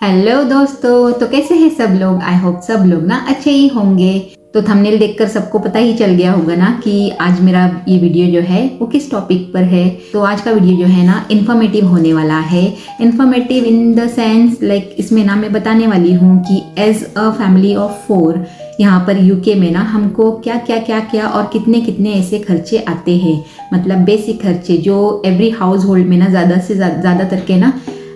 Hello दोस्तों, तो कैसे हैं सब लोग। आई होप सब लोग ना अच्छे ही होंगे। तो थंबनेल देखकर सबको पता ही चल गया होगा ना कि आज मेरा ये वीडियो जो है वो किस टॉपिक पर है। तो आज का वीडियो जो है ना इन्फॉर्मेटिव होने वाला है। Informative in the sense like इसमें ना मैं बताने वाली हूँ कि एज अ फैमिली ऑफ 4 यहाँ पर यूके में ना हमको क्या और कितने कितने ऐसे खर्चे आते हैं। मतलब बेसिक खर्चे जो एवरी हाउस होल्ड में ना ज़्यादा से ज़्यादातर के ना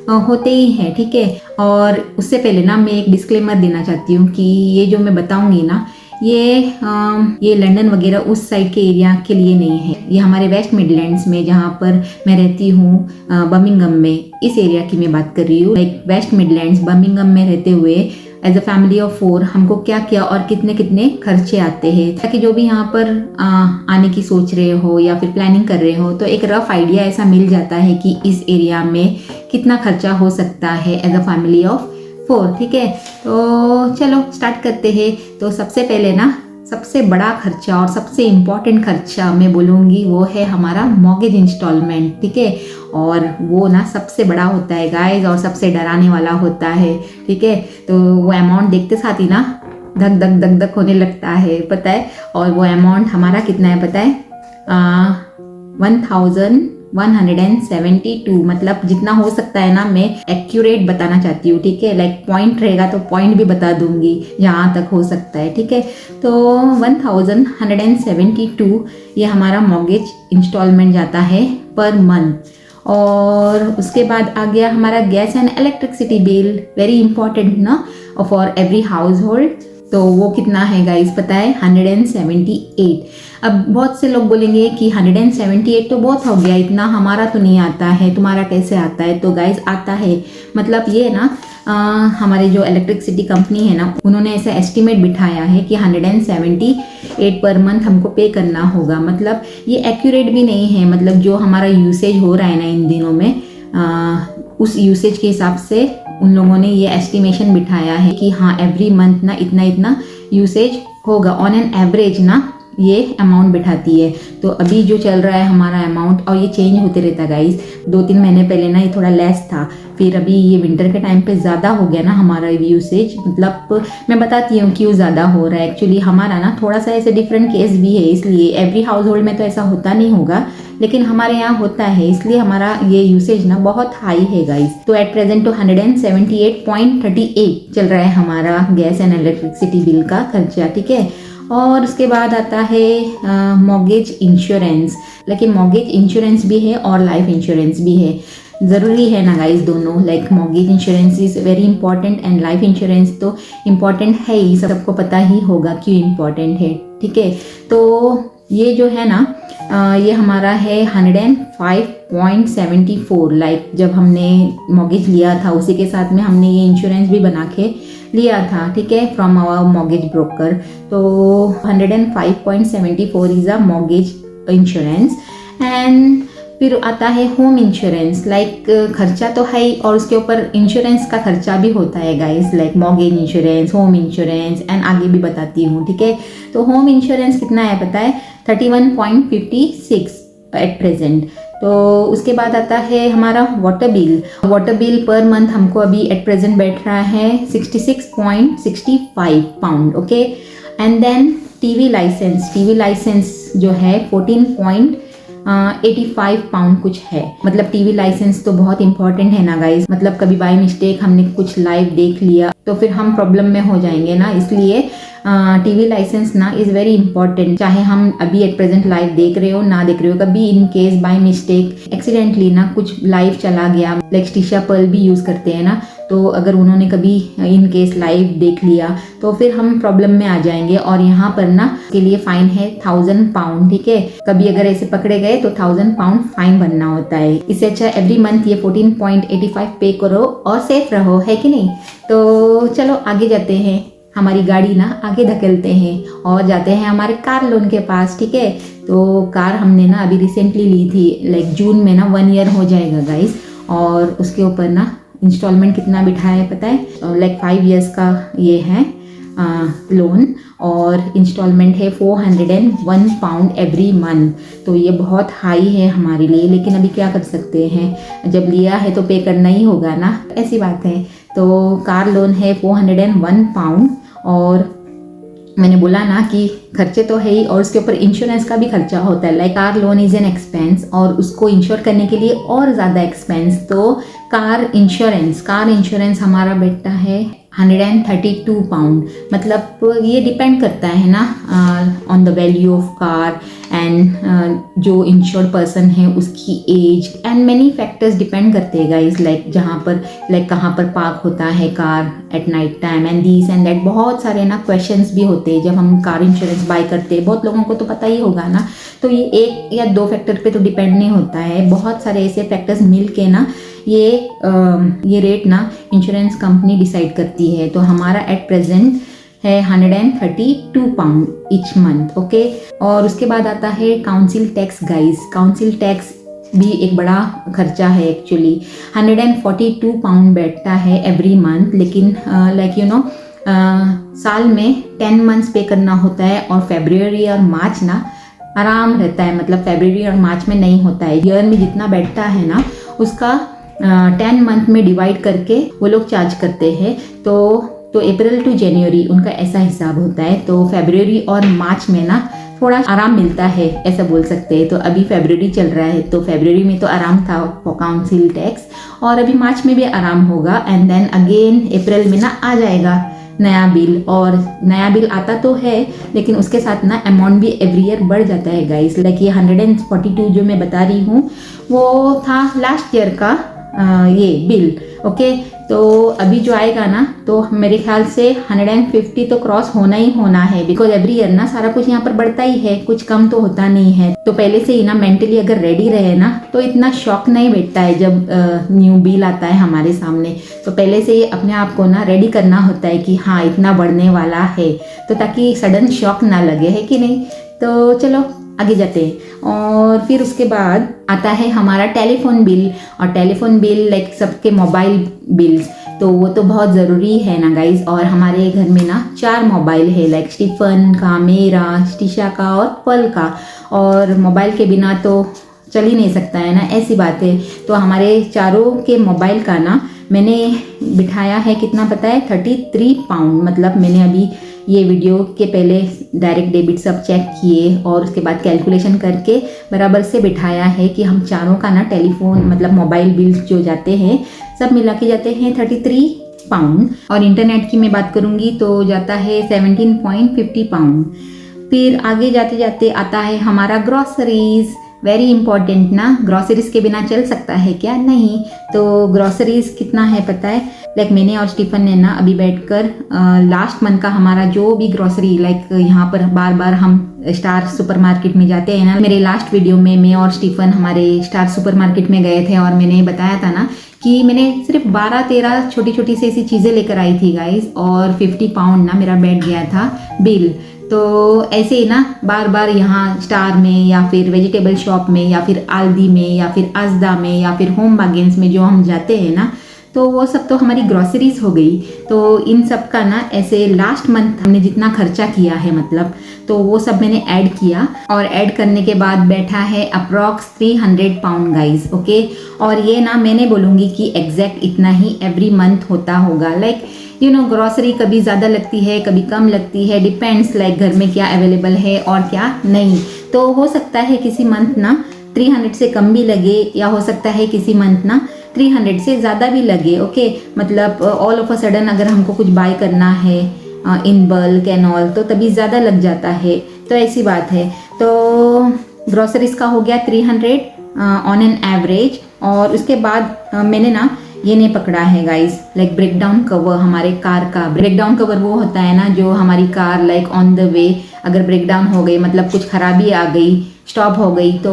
होते ही हैं, ठीक है। और उससे पहले ना मैं एक डिस्क्लेमर देना चाहती हूँ कि ये जो मैं बताऊँगी ना ये लंदन वगैरह उस साइड के एरिया के लिए नहीं है। ये हमारे वेस्ट मिडलैंड्स में जहाँ पर मैं रहती हूँ, बर्मिंघम में, इस एरिया की मैं बात कर रही हूँ। लाइक वेस्ट मिडलैंड्स बर्मिंघम में रहते हुए एज अ फैमिली ऑफ 4 हमको क्या और कितने कितने खर्चे आते हैं, ताकि जो भी यहाँ पर आने की सोच रहे हो या फिर प्लानिंग कर रहे हो तो एक रफ आइडिया ऐसा मिल जाता है कि इस एरिया में कितना खर्चा हो सकता है एज अ फैमिली ऑफ 4, ठीक है। तो चलो स्टार्ट करते हैं। तो सबसे पहले ना सबसे बड़ा खर्चा और सबसे इम्पॉर्टेंट खर्चा मैं बोलूँगी वो है हमारा मॉर्गेज इंस्टॉलमेंट, ठीक है। और वो ना सबसे बड़ा होता है गाइस और सबसे डराने वाला होता है, ठीक है। तो वो अमाउंट देखते साथ ही ना धक धक होने लगता है, पता है। और वो अमाउंट हमारा कितना है पता है, 1172, मतलब जितना हो सकता है ना मैं एक्यूरेट बताना चाहती हूँ, ठीक है। लाइक पॉइंट रहेगा तो पॉइंट भी बता दूंगी जहाँ तक हो सकता है, ठीक है। तो 1172 ये हमारा मॉर्गेज इंस्टॉलमेंट जाता है पर मंथ। और उसके बाद आ गया हमारा gas and electricity bill, very important ना फॉर एवरी हाउस होल्ड। तो वो कितना है गाइस पता है, 178। अब बहुत से लोग बोलेंगे कि 178 तो बहुत हो गया, इतना हमारा तो नहीं आता है, तुम्हारा कैसे आता है। तो गाइस आता है, मतलब ये ना हमारे जो इलेक्ट्रिसिटी कंपनी है ना उन्होंने ऐसा एस्टिमेट बिठाया है कि 178 पर मंथ हमको पे करना होगा। मतलब ये एक्यूरेट भी नहीं है, मतलब जो हमारा यूसेज हो रहा है ना इन दिनों में उस यूसेज के हिसाब से उन लोगों ने ये एस्टिमेशन बिठाया है कि हाँ एवरी मंथ ना इतना यूसेज होगा। ऑन एन एवरेज ना ये अमाउंट बिठाती है। तो अभी जो चल रहा है हमारा अमाउंट, और ये चेंज होते रहता गाइस, 2-3 महीने पहले ना ये थोड़ा लेस था, फिर अभी ये विंटर के टाइम पे ज़्यादा हो गया ना हमारा यूसेज। मतलब मैं बताती हूँ क्यों ज़्यादा हो रहा है। एक्चुअली हमारा ना थोड़ा सा ऐसे डिफरेंट केस भी है, इसलिए एवरी हाउस होल्ड में तो ऐसा होता नहीं होगा लेकिन हमारे यहाँ होता है, इसलिए हमारा ये यूसेज ना बहुत हाई है गाइस। तो एट प्रेजेंट तो 178.38 चल रहा है हमारा गैस एंड इलेक्ट्रिसिटी बिल का खर्चा, ठीक है। और उसके बाद आता है मॉर्गेज इंश्योरेंस। लेकिन मॉर्गेज इंश्योरेंस भी है और लाइफ इंश्योरेंस भी है, ज़रूरी है ना गाइस दोनों। Like mortgage insurance is very important and life insurance तो इम्पॉर्टेंट है ही, सबको पता ही होगा क्यों इम्पॉर्टेंट है, ठीक है। तो ये जो है ना ये हमारा है 105.74। लाइक जब हमने मॉर्गेज लिया था उसी के साथ में हमने ये इंश्योरेंस भी बना के लिया था, ठीक है, फ्रॉम आवर मॉर्गेज ब्रोकर। तो 105.74 is a mortgage insurance. And फिर आता है होम इंश्योरेंस। लाइक खर्चा तो है ही और उसके ऊपर इंश्योरेंस का खर्चा भी होता है guys, like mortgage insurance, home insurance and आगे भी बताती हूँ, ठीक है। तो होम इंश्योरेंस कितना है पता है, 31.56 एट प्रेजेंट। तो उसके बाद आता है हमारा water bill. Water bill per month हमको अभी एट प्रेजेंट बैठ रहा है 66.65 pound, okay. And then TV licence जो है 14.85 पाउंड कुछ है। मतलब टीवी लाइसेंस तो बहुत इंपॉर्टेंट है ना गाइस। मतलब कभी बाय मिस्टेक हमने कुछ लाइव देख लिया तो फिर हम प्रॉब्लम में हो जाएंगे ना, इसलिए टीवी लाइसेंस ना इज़ वेरी इंपॉर्टेंट। चाहे हम अभी एट प्रेजेंट लाइव देख रहे हो ना देख रहे हो, कभी in case by mistake accidentally ना कुछ लाइव चला गया, लाइक स्टीशा पर्ल भी यूज़ करते हैं ना, तो अगर उन्होंने कभी इन केस लाइव देख लिया तो फिर हम प्रॉब्लम में आ जाएंगे। और यहाँ पर ना के लिए फाइन है 1000 पाउंड, ठीक है। कभी अगर ऐसे पकड़े गए तो 1000 पाउंड फाइन भरना होता है। इससे अच्छा एवरी मंथ ये 14.85 पे करो और सेफ रहो, है कि नहीं। तो चलो आगे जाते हैं, हमारी गाड़ी ना आगे धकेलते हैं और जाते हैं हमारे कार लोन के पास, ठीक है। तो कार हमने ना अभी रिसेंटली ली थी, लाइक जून में ना 1 ईयर हो जाएगा गाइस। और उसके ऊपर ना इंस्टॉलमेंट कितना बिठाया है पता है, लाइक 5 इयर्स का ये है लोन और इंस्टॉलमेंट है 401 पाउंड एवरी मंथ। तो ये बहुत हाई है हमारे लिए, लेकिन अभी क्या कर सकते हैं, जब लिया है तो पे करना ही होगा ना, ऐसी बात है। तो कार लोन है 401 पाउंड। और मैंने बोला ना कि खर्चे तो है ही और उसके ऊपर इंश्योरेंस का भी खर्चा होता है। Like car loan is an expense और उसको इंश्योर करने के लिए और ज़्यादा एक्सपेंस। तो कार इंश्योरेंस हमारा बैठता है 132 पाउंड। मतलब ये डिपेंड करता है ना on the value of car and जो इंश्योर्ड पर्सन है उसकी age and many factors depend करते हैं गाइस। लाइक कहाँ पर पार्क होता है car at night time and this and that. बहुत सारे ना क्वेश्चंस भी होते हैं जब हम कार इंश्योरेंस बाय करते हैं। बहुत लोगों को तो पता ही होगा ना। तो ये एक या दो फैक्टर पे तो डिपेंड नहीं होता है, बहुत सारे ऐसे फैक्टर्स मिल के ना ये रेट ना इंश्योरेंस कंपनी डिसाइड करती है। तो हमारा एट प्रेजेंट है 132 पाउंड ईच मंथ। ओके, और उसके बाद आता है council tax guys. Council tax भी एक बड़ा खर्चा है एक्चुअली। 142 पाउंड बैठता है एवरी मंथ। लेकिन साल में 10 मंथ्स पे करना होता है और फरवरी और मार्च ना आराम रहता है। मतलब फरवरी और मार्च में नहीं होता है। ईयर में जितना बैठता है ना उसका 10 मंथ में डिवाइड करके वो लोग चार्ज करते हैं। तो अप्रैल टू जनवरी उनका ऐसा हिसाब होता है। तो फरवरी और मार्च में ना थोड़ा आराम मिलता है ऐसा बोल सकते हैं। तो अभी फरवरी चल रहा है तो फरवरी में तो आराम था काउंसिल टैक्स और अभी मार्च में भी आराम होगा एंड देन अगेन अप्रैल में ना आ जाएगा नया बिल। और नया बिल आता तो है लेकिन उसके साथ ना अमाउंट भी एवरी ईयर बढ़ जाता है गाइस। लाइक ये 142 जो मैं बता रही हूँ वो था लास्ट ईयर का ये बिल। ओके, तो अभी जो आएगा ना तो मेरे ख्याल से 150 तो क्रॉस होना ही होना है। बिकॉज एवरी ईयर ना सारा कुछ यहाँ पर बढ़ता ही है, कुछ कम तो होता नहीं है। तो पहले से ही ना मेंटली अगर रेडी रहे ना तो इतना शॉक नहीं बैठता है जब न्यू बिल आता है हमारे सामने। तो पहले से ही अपने आप को ना रेडी करना होता है कि हाँ इतना बढ़ने वाला है, तो ताकि सडन शॉक ना लगे, है कि नहीं। तो चलो आगे जाते हैं। और फिर उसके बाद आता है हमारा टेलीफोन बिल। और टेलीफोन बिल लाइक सबके मोबाइल बिल्स, तो वो तो बहुत ज़रूरी है ना गाइज। और हमारे घर में ना 4 मोबाइल है, लाइक स्टीफन का, मेरा, स्टिशा का और पल का। और मोबाइल के बिना तो चल ही नहीं सकता है ना, ऐसी बात है। तो हमारे चारों के मोबाइल का ना मैंने बिठाया है कितना पता है 33 पाउंड। मतलब मैंने अभी ये वीडियो के पहले डायरेक्ट डेबिट सब चेक किए और उसके बाद कैलकुलेशन करके बराबर से बिठाया है कि हम चारों का ना टेलीफोन मतलब मोबाइल बिल्स जो जाते हैं सब मिला के जाते हैं 33 पाउंड। और इंटरनेट की मैं बात करूँगी तो जाता है 17.50 पाउंड। फिर आगे जाते जाते आता है हमारा ग्रॉसरीज। वेरी इंपॉर्टेंट ना, ग्रॉसरीज के बिना चल सकता है क्या? नहीं। तो ग्रॉसरीज कितना है पता है? लाइक मैंने और स्टीफन ने ना अभी बैठकर लास्ट मंथ का हमारा जो भी ग्रॉसरी, लाइक यहाँ पर बार बार हम स्टार सुपरमार्केट में जाते हैं ना। मेरे लास्ट वीडियो में मैं और स्टीफन हमारे स्टार सुपरमार्केट में गए थे और मैंने बताया था ना कि मैंने सिर्फ 12-13 छोटी छोटी सी ऐसी चीज़ें लेकर आई थी गाइस और 50 पाउंड ना मेरा बैठ गया था बिल। तो ऐसे ही ना बार बार यहाँ स्टार में या फिर वेजिटेबल शॉप में या फिर आल्दी में या फिर अजदा में या फिर होम बार्गेन्स में जो हम जाते हैं ना, तो वो सब तो हमारी ग्रॉसरीज हो गई। तो इन सब का ना ऐसे लास्ट मंथ हमने जितना खर्चा किया है मतलब, तो वो सब मैंने ऐड किया और ऐड करने के बाद बैठा है अप्रॉक्स 300 पाउंड गाइज। ओके, और ये ना मैंने बोलूँगी कि एग्जैक्ट इतना ही एवरी मंथ होता होगा। लाइक यू नो ग्रॉसरी कभी ज़्यादा लगती है कभी कम लगती है, डिपेंड्स लाइक घर में क्या अवेलेबल है और क्या नहीं। तो हो सकता है किसी मंथ ना 300 से कम भी लगे या हो सकता है किसी मंथ ना 300 से ज़्यादा भी लगे। ओके, मतलब ऑल ऑफ अ सडन अगर हमको कुछ बाय करना है इन बल्क एंड ऑल तो तभी ज़्यादा लग जाता है। तो ऐसी बात है। तो ग्रॉसरीज का हो गया 300 ऑन एन एवरेज। और उसके बाद मैंने ना ये नहीं पकड़ा है गाइस, लाइक ब्रेकडाउन कवर। हमारे कार का ब्रेकडाउन कवर वो होता है ना जो हमारी car like on the way अगर ब्रेकडाउन हो गई, मतलब कुछ खराबी आ गई, स्टॉप हो गई, तो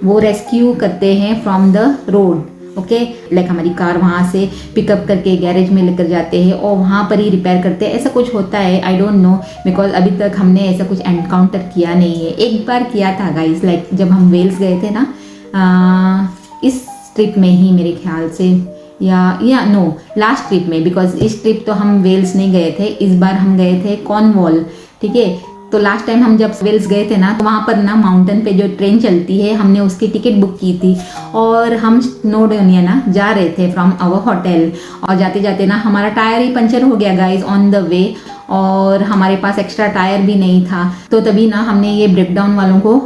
वो रेस्क्यू करते हैं from the road. Okay, like हमारी कार वहाँ से पिकअप करके गैरेज में लेकर जाते हैं और वहाँ पर ही रिपेयर करते हैं। ऐसा कुछ होता है, आई डोंट नो, बिकॉज अभी तक हमने ऐसा कुछ एनकाउंटर किया नहीं है। एक बार किया था गाइस, लाइक जब हम वेल्स गए थे ना इस ट्रिप में ही मेरे ख्याल से, या नो लास्ट ट्रिप में, बिकॉज इस ट्रिप तो हम वेल्स नहीं गए थे, इस बार हम गए थे कॉर्नवॉल। ठीक है, तो लास्ट टाइम हम जब वेल्स गए थे ना, तो वहाँ पर ना माउंटेन पे जो ट्रेन चलती है, हमने उसकी टिकट बुक की थी और हम स्नोडोनिया ना जा रहे थे फ्रॉम आवर होटल। और जाते जाते ना हमारा टायर ही पंचर हो गया गाइज ऑन द वे, और हमारे पास एक्स्ट्रा टायर भी नहीं था। तो तभी ना हमने ये ब्रेकडाउन वालों को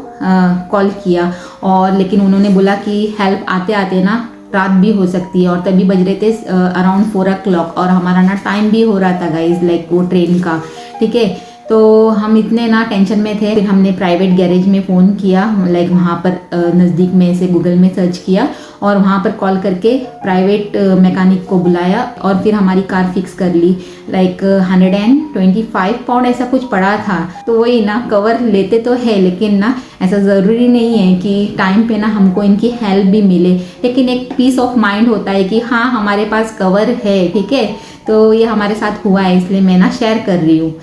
कॉल किया, और लेकिन उन्होंने बोला कि हेल्प आते आते ना रात भी हो सकती है। और तभी बज रहे थे अराउंड 4 o'clock, और हमारा ना टाइम भी हो रहा था गाइज लाइक वो ट्रेन का, ठीक है। तो हम इतने ना टेंशन में थे, फिर हमने प्राइवेट गैरेज में फ़ोन किया, लाइक वहाँ पर नज़दीक में से गूगल में सर्च किया और वहाँ पर कॉल करके प्राइवेट मैकेनिक को बुलाया, और फिर हमारी कार फिक्स कर ली। लाइक 125 पाउंड ऐसा कुछ पड़ा था। तो वही ना, कवर लेते तो है, लेकिन ना ऐसा ज़रूरी नहीं है कि टाइम पे ना हमको इनकी हेल्प भी मिले, लेकिन एक पीस ऑफ माइंड होता है कि हाँ हमारे पास कवर है, ठीक है। तो ये हमारे साथ हुआ है, इसलिए मैं ना शेयर कर रही हूँ।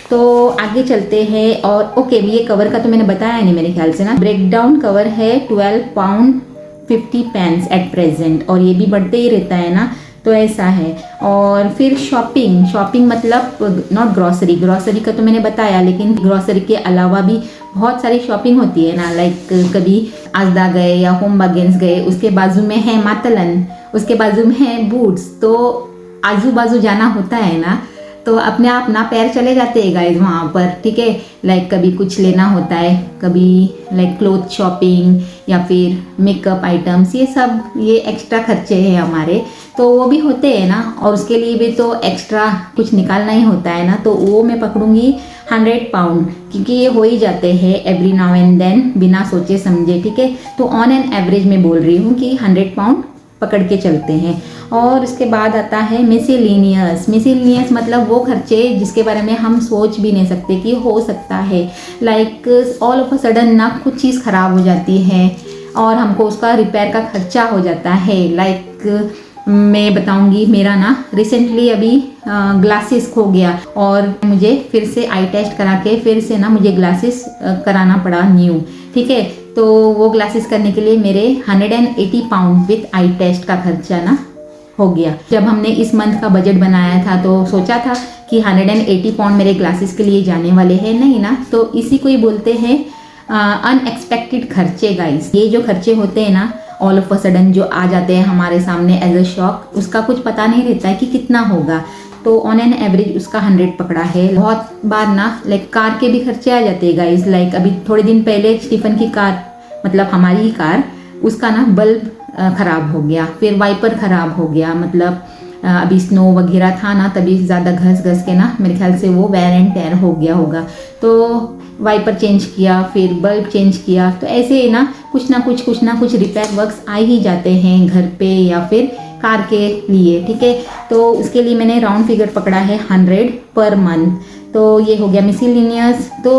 तो आगे चलते हैं। और ओके, ये कवर का तो मैंने बताया नहीं मेरे ख्याल से ना। ब्रेकडाउन कवर है 12 पाउंड 50 पेंस एट प्रेजेंट, और ये भी बढ़ते ही रहता है ना, तो ऐसा है। और फिर शॉपिंग मतलब नॉट ग्रॉसरी का तो मैंने बताया, लेकिन ग्रॉसरी के अलावा भी बहुत सारी शॉपिंग होती है ना। लाइक कभी आजदा गए या होम बार्गेन्स गए, उसके बाजू में है मातलन, उसके बाजू में है बूट्स, तो आजू बाजू जाना होता है ना, तो अपने आप ना पैर चले जाते हैं गाइज वहाँ पर, ठीक है। लाइक कभी कुछ लेना होता है, कभी लाइक क्लोथ शॉपिंग या फिर मेकअप आइटम्स, ये सब ये एक्स्ट्रा खर्चे हैं हमारे, तो वो भी होते हैं ना। और उसके लिए भी तो एक्स्ट्रा कुछ निकालना ही होता है ना, तो वो मैं पकड़ूंगी 100 पाउंड, क्योंकि ये हो ही जाते हैं एवरी नाउ एंड देन, बिना सोचे समझे, ठीक है। तो ऑन एन एवरेज में बोल रही हूँ कि 100 पाउंड पकड़ के चलते हैं। और इसके बाद आता है मिसलेनियस मतलब वो खर्चे जिसके बारे में हम सोच भी नहीं सकते कि हो सकता है। Like all of a sudden ना कुछ चीज़ ख़राब हो जाती है और हमको उसका रिपेयर का खर्चा हो जाता है। लाइक मैं बताऊंगी, मेरा ना रिसेंटली अभी ग्लासेस खो गया, और मुझे फिर से आई टेस्ट करा के फिर से ना मुझे ग्लासेस कराना पड़ा न्यू, ठीक है। तो वो ग्लासेस करने के लिए मेरे 180 पाउंड विथ आई टेस्ट का खर्चा ना हो गया। जब हमने इस मंथ का बजट बनाया था तो सोचा था कि 180 पाउंड मेरे ग्लासेस के लिए जाने वाले हैं, नहीं ना। तो इसी को ही बोलते हैं अनएक्सपेक्टेड खर्चे गाइस। ये जो खर्चे होते हैं ना, ऑल ऑफ अ सडन जो आ जाते हैं हमारे सामने एज अ शॉक, उसका कुछ पता नहीं रहता है कि कितना होगा। तो ऑन एन एवरेज उसका 100 पकड़ा है। बहुत बार ना लाइक कार के भी खर्चे आ जाते हैं गाइस। लाइक अभी थोड़े दिन पहले स्टीफन की कार, मतलब हमारी ही कार, उसका ना बल्ब ख़राब हो गया, फिर वाइपर ख़राब हो गया। मतलब अभी स्नो वगैरह था ना, तभी ज़्यादा घस के ना मेरे ख्याल से वो वेयर एंड टेयर हो गया होगा। तो वाइपर चेंज किया, फिर बल्ब चेंज किया। तो ऐसे ना कुछ ना कुछ रिपेयर वर्क्स आ ही जाते हैं घर पे या फिर कार के लिए, ठीक है। तो उसके लिए मैंने राउंड फिगर पकड़ा है 100 पर मंथ। तो ये हो गया मिसलेनियस। तो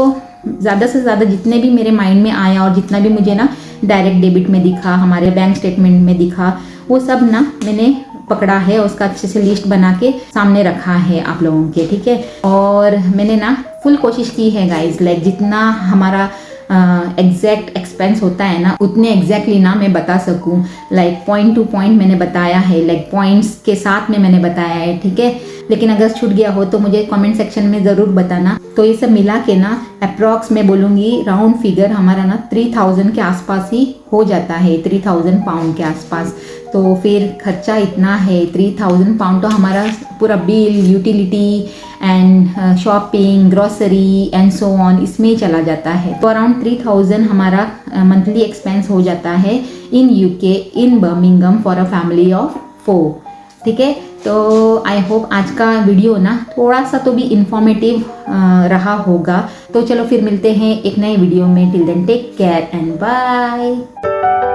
ज़्यादा से ज़्यादा जितने भी मेरे माइंड में आया और जितना भी मुझे ना डायरेक्ट डेबिट में दिखा, हमारे बैंक स्टेटमेंट में दिखा, वो सब ना मैंने पकड़ा है, उसका अच्छे से लिस्ट बना के सामने रखा है आप लोगों के, ठीक है। और मैंने ना फुल कोशिश की है गाइस, लाइक जितना हमारा एग्जैक्ट एक्सपेंस होता है ना, उतने एग्जैक्टली ना मैं बता सकूं। लाइक पॉइंट टू पॉइंट मैंने बताया है, लाइक पॉइंट्स के साथ में मैंने बताया है, ठीक है। लेकिन अगर छूट गया हो तो मुझे कमेंट सेक्शन में ज़रूर बताना। तो ये सब मिला के ना अप्रॉक्स मैं बोलूँगी राउंड फिगर हमारा ना 3000 के आसपास ही हो जाता है, 3000 पाउंड के आसपास। तो फिर खर्चा इतना है, 3000 पाउंड तो हमारा पूरा bill, utility and shopping, grocery and so on इसमें ही चला जाता है। तो अराउंड 3000 हमारा मंथली एक्सपेंस हो जाता है in UK, in Birmingham for a family of 4, ठीक है। तो आई होप आज का वीडियो ना थोड़ा सा तो भी इंफॉर्मेटिव रहा होगा। तो चलो फिर मिलते हैं एक नए वीडियो में। Till then take care and bye.